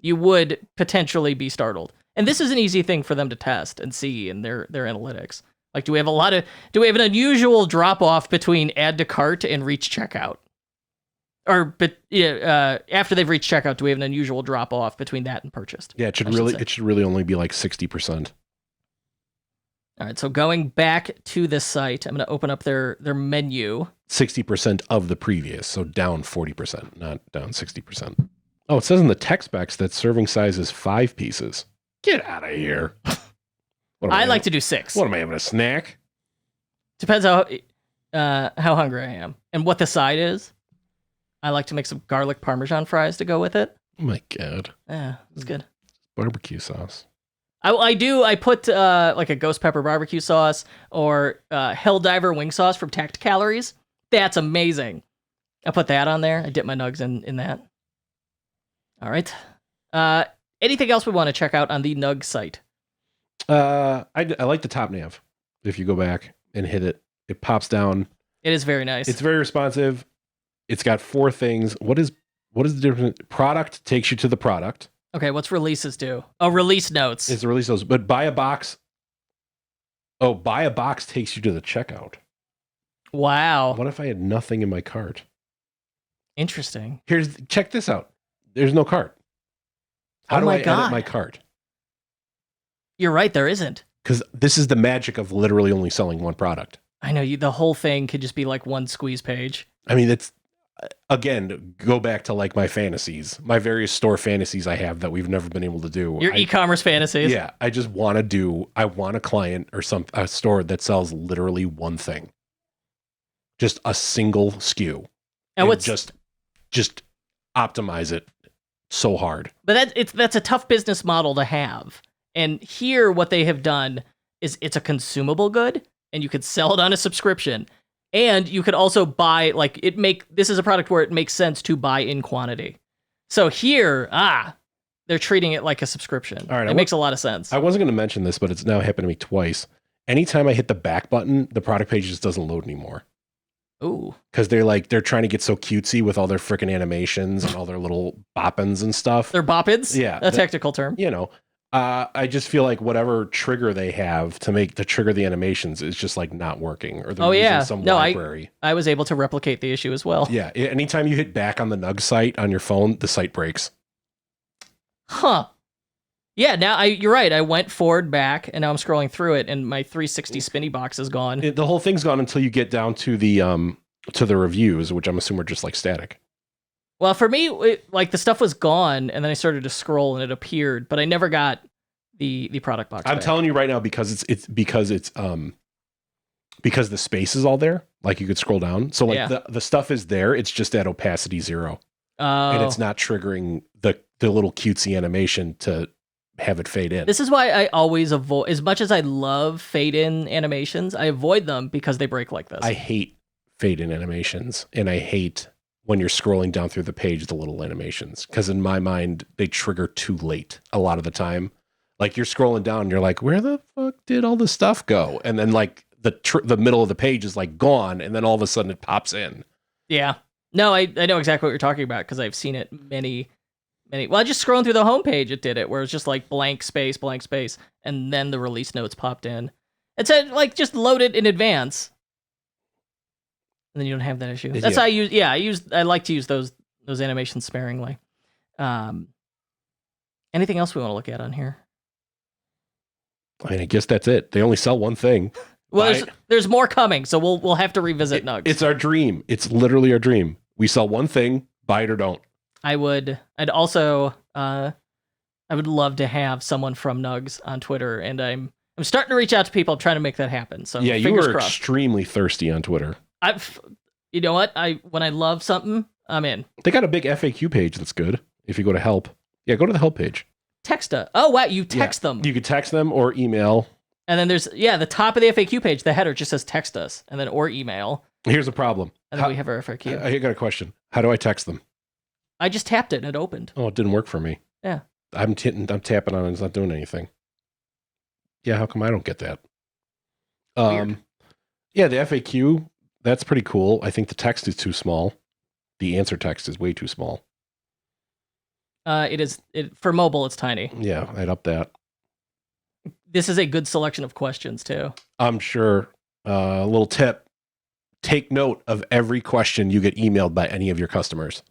you would potentially be startled. And this is an easy thing for them to test and see in their analytics. Like, do we have an unusual drop off between add to cart and reach checkout? Or, but after they've reached checkout, do we have an unusual drop off between that and purchased? Yeah, it should really only be like 60%. All right, so going back to this site, I'm going to open up their menu. 60% of the previous, so down 40%, not down 60%. Oh, it says in the tech specs that serving size is 5 pieces. Get out of here. I like to do 6. What am I having, a snack? Depends how hungry I am and what the side is. I like to make some garlic parmesan fries to go with it. Oh my God. Yeah, it's good. Barbecue sauce. I put like a ghost pepper barbecue sauce or Helldiver wing sauce from Tact Calories. That's amazing. I put that on there. I dip my nugs in that. All right. Anything else we want to check out on the Nuggs site? I like the top nav. If you go back and hit it, it pops down. It is very nice. It's very responsive. It's got 4 things. What is the difference? Product takes you to the product. Okay, what's releases do? Oh, release notes. It's the release notes. But buy a box. Oh, buy a box takes you to the checkout. Wow. What if I had nothing in my cart? Interesting. Check this out. There's no cart. How do I edit my cart? You're right, there isn't. Because this is the magic of literally only selling one product. I know, the whole thing could just be like one squeeze page. I mean, it's, again, go back to like my fantasies, my various store fantasies I have that we've never been able to do. Your e-commerce fantasies. Yeah, I just want I want a client or a store that sells literally one thing. Just a single SKU. And just optimize it so hard. But that's a tough business model to have. And here, what they have done is it's a consumable good, and you could sell it on a subscription. And you could also buy, this is a product where it makes sense to buy in quantity. So here, they're treating it like a subscription. All right, it makes a lot of sense. I wasn't going to mention this, but it's now happened to me twice. Anytime I hit the back button, the product page just doesn't load anymore. Ooh. Because they're trying to get so cutesy with all their freaking animations and all their little boppins and stuff. They're boppins? Yeah. A technical term. You know. I just feel like whatever trigger they have to trigger the animations is just like not working, or they're using some library. I was able to replicate the issue as well. Yeah. Anytime you hit back on the Nuggs site on your phone, the site breaks. Huh. Yeah, now you're right. I went forward, back, and now I'm scrolling through it, and my 360 spinny box is gone. The whole thing's gone until you get down to the reviews, which I'm assuming are just like static. Well, for me, the stuff was gone, and then I started to scroll, and it appeared, but I never got the product box. I'm telling you right now, because the space is all there. Like, you could scroll down, so the stuff is there. It's just at opacity 0, and it's not triggering the little cutesy animation to have it fade in. This is why I always avoid, as much as I love fade in animations, I avoid them because they break like this. I hate fade in animations, and I hate when you're scrolling down through the page, the little animations, because in my mind, they trigger too late a lot of the time. Like, you're scrolling down and you're like, where the fuck did all this stuff go? And then like the middle of the page is like gone, and then all of a sudden it pops in. Yeah. No, I know exactly what you're talking about, because I've seen it many. Well, just scrolling through the homepage, it did it, where it's just like blank space, and then the release notes popped in. It said just load it in advance. And then you don't have that issue. That's how I use. I like to use those animations sparingly. Anything else we want to look at on here? I mean, I guess that's it. They only sell one thing. Well, there's more coming, so we'll have to revisit Nuggs. It's our dream. It's literally our dream. We sell one thing, buy it or don't. I'd also I would love to have someone from Nuggs on Twitter, and I'm starting to reach out to people. I'm trying to make that happen. So yeah, you were extremely thirsty on Twitter. You know what? When I love something, I'm in. They got a big FAQ page that's good. If you go to help, go to the help page. Text them. Oh wow, you text them. You could text them or email. And then there's the top of the FAQ page, the header just says text us, and then or email. Here's the problem. And then we have our FAQ. I got a question. How do I text them? I just tapped it and it opened. Oh, it didn't work for me. Yeah. I'm tapping on it. It's not doing anything. Yeah, how come I don't get that? Weird. Yeah, the FAQ. That's pretty cool. I think the text is too small. The answer text is way too small. It is for mobile. It's tiny. Yeah, I'd up that. This is a good selection of questions too. I'm sure. A little tip: take note of every question you get emailed by any of your customers,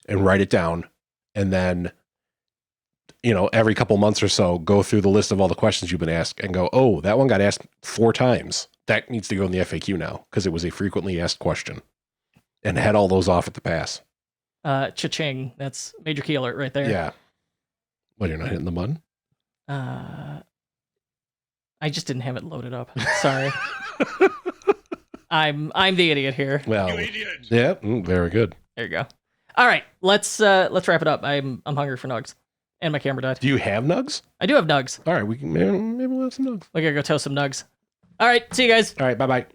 and write it down. And then, every couple months or so, go through the list of all the questions you've been asked and go, oh, that one got asked 4 times. That needs to go in the FAQ now because it was a frequently asked question, and head all those off at the pass. Cha-ching. That's major key alert right there. Yeah. Well, you're not hitting the button? I just didn't have it loaded up. Sorry. I'm the idiot here. Well, yeah, very good. There you go. All right, let's wrap it up. I'm hungry for nugs, and my camera died. Do you have nugs? I do have nugs. All right, we can maybe we'll have some nugs. We gotta go toast some nugs. All right, see you guys. All right, bye.